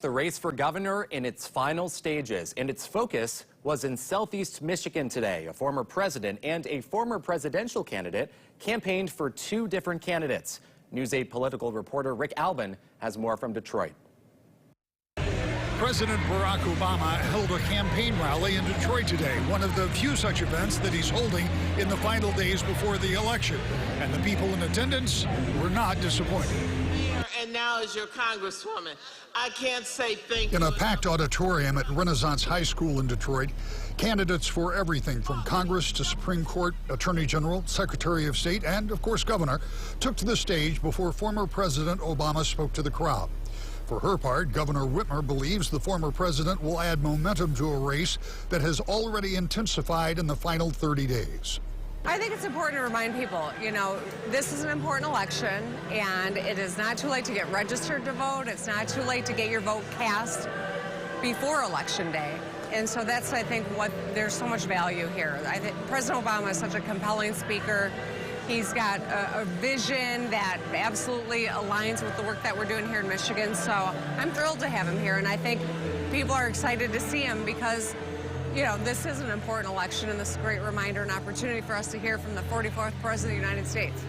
The race for governor in its final stages, and its focus was in Southeast Michigan today. A former president and a former presidential candidate campaigned for two different candidates. News 8 political reporter Rick Albin has more from Detroit. President Barack Obama held a campaign rally in Detroit today, one of the few such events that he's holding in the final days before the election. And the people in attendance were not disappointed. And now as your Congresswoman, I can't say thank you. In a packed auditorium at Renaissance High School in Detroit, candidates for everything from Congress to Supreme Court, Attorney General, Secretary of State, and, of course, Governor, took to the stage before former President Obama spoke to the crowd. For her part, Governor Whitmer believes the former president will add momentum to a race that has already intensified in the final 30 days. I think it's important to remind people, this is an important election, and it is not too late to get registered to vote. It's not too late to get your vote cast before Election Day. And so that's, I think, there's so much value here. I think President Obama is such a compelling speaker. He's got a vision that absolutely aligns with the work that we're doing here in Michigan. So I'm thrilled to have him here, and I think people are excited to see him because this is an important election, and this is a great reminder and opportunity for us to hear from the 44th President of the United States.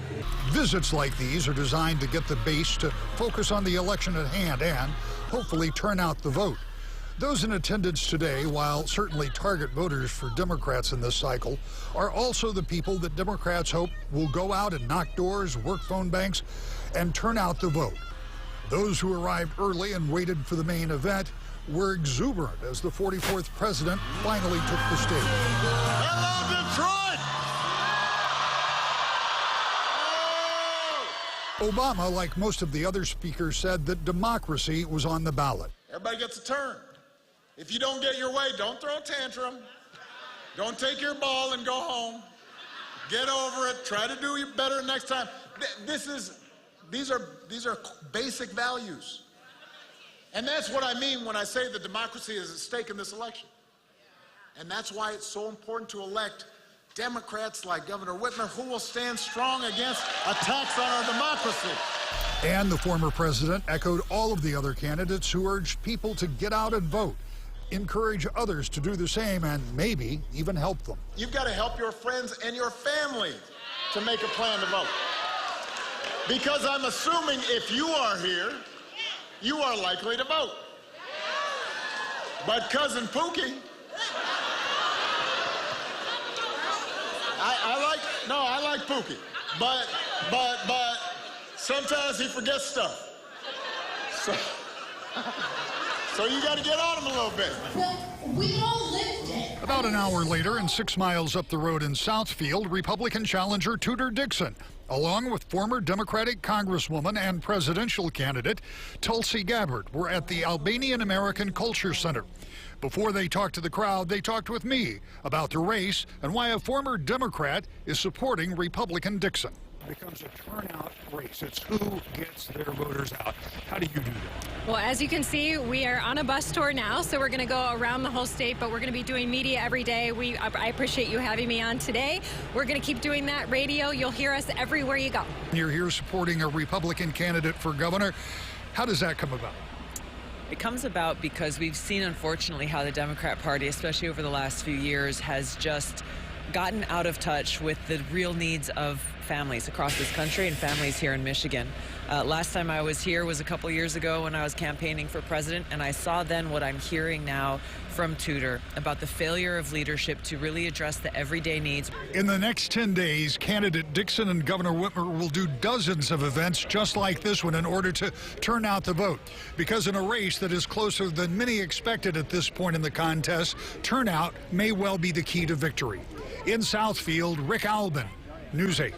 Visits like these are designed to get the base to focus on the election at hand and hopefully turn out the vote. Those in attendance today, while certainly target voters for Democrats in this cycle, are also the people that Democrats hope will go out and knock doors, work phone banks, and turn out the vote. Those who arrived early and waited for the main event were exuberant as the 44th president finally took the stage. Hello, Detroit! Obama, like most of the other speakers, said that democracy was on the ballot. Everybody gets a turn. If you don't get your way, don't throw a tantrum. Don't take your ball and go home. Get over it. Try to do better next time. These are basic values. And that's what I mean when I say that democracy is at stake in this election. And that's why it's so important to elect Democrats like Governor Whitmer, who will stand strong against attacks on our democracy. And the former president echoed all of the other candidates who urged people to get out and vote, encourage others to do the same, and maybe even help them. You've got to help your friends and your family to make a plan to vote. Because I'm assuming if you are here, you are likely to vote. But Cousin Pookie, I like Pookie, but sometimes he forgets stuff. So you got to get on him a little bit. We all lived it. About an hour later, and 6 miles up the road in Southfield, Republican challenger Tudor Dixon, along with former Democratic Congresswoman and presidential candidate Tulsi Gabbard, were at the Albanian American Culture Center. Before they talked to the crowd, they talked with me about the race and why a former Democrat is supporting Republican Dixon. It becomes a turnout race. It's who gets their voters out. How do you do that? Well, as you can see, we are on a bus tour now, so we're going to go around the whole state, but we're going to be doing media every day. I appreciate you having me on today. We're going to keep doing that radio. You'll hear us everywhere you go. You're here supporting a Republican candidate for governor. How does that come about? It comes about because we've seen, unfortunately, how the Democrat Party, especially over the last few years, has just gotten out of touch with the real needs of families across this country and families here in Michigan. Last time I was here was a couple years ago when I was campaigning for president, and I saw then what I'm hearing now from Tudor about the failure of leadership to really address the everyday needs. In the next 10 days, candidate Dixon and Governor Whitmer will do dozens of events just like this one in order to turn out the vote. Because in a race that is closer than many expected at this point in the contest, turnout may well be the key to victory. In Southfield, Rick Albin, News 8.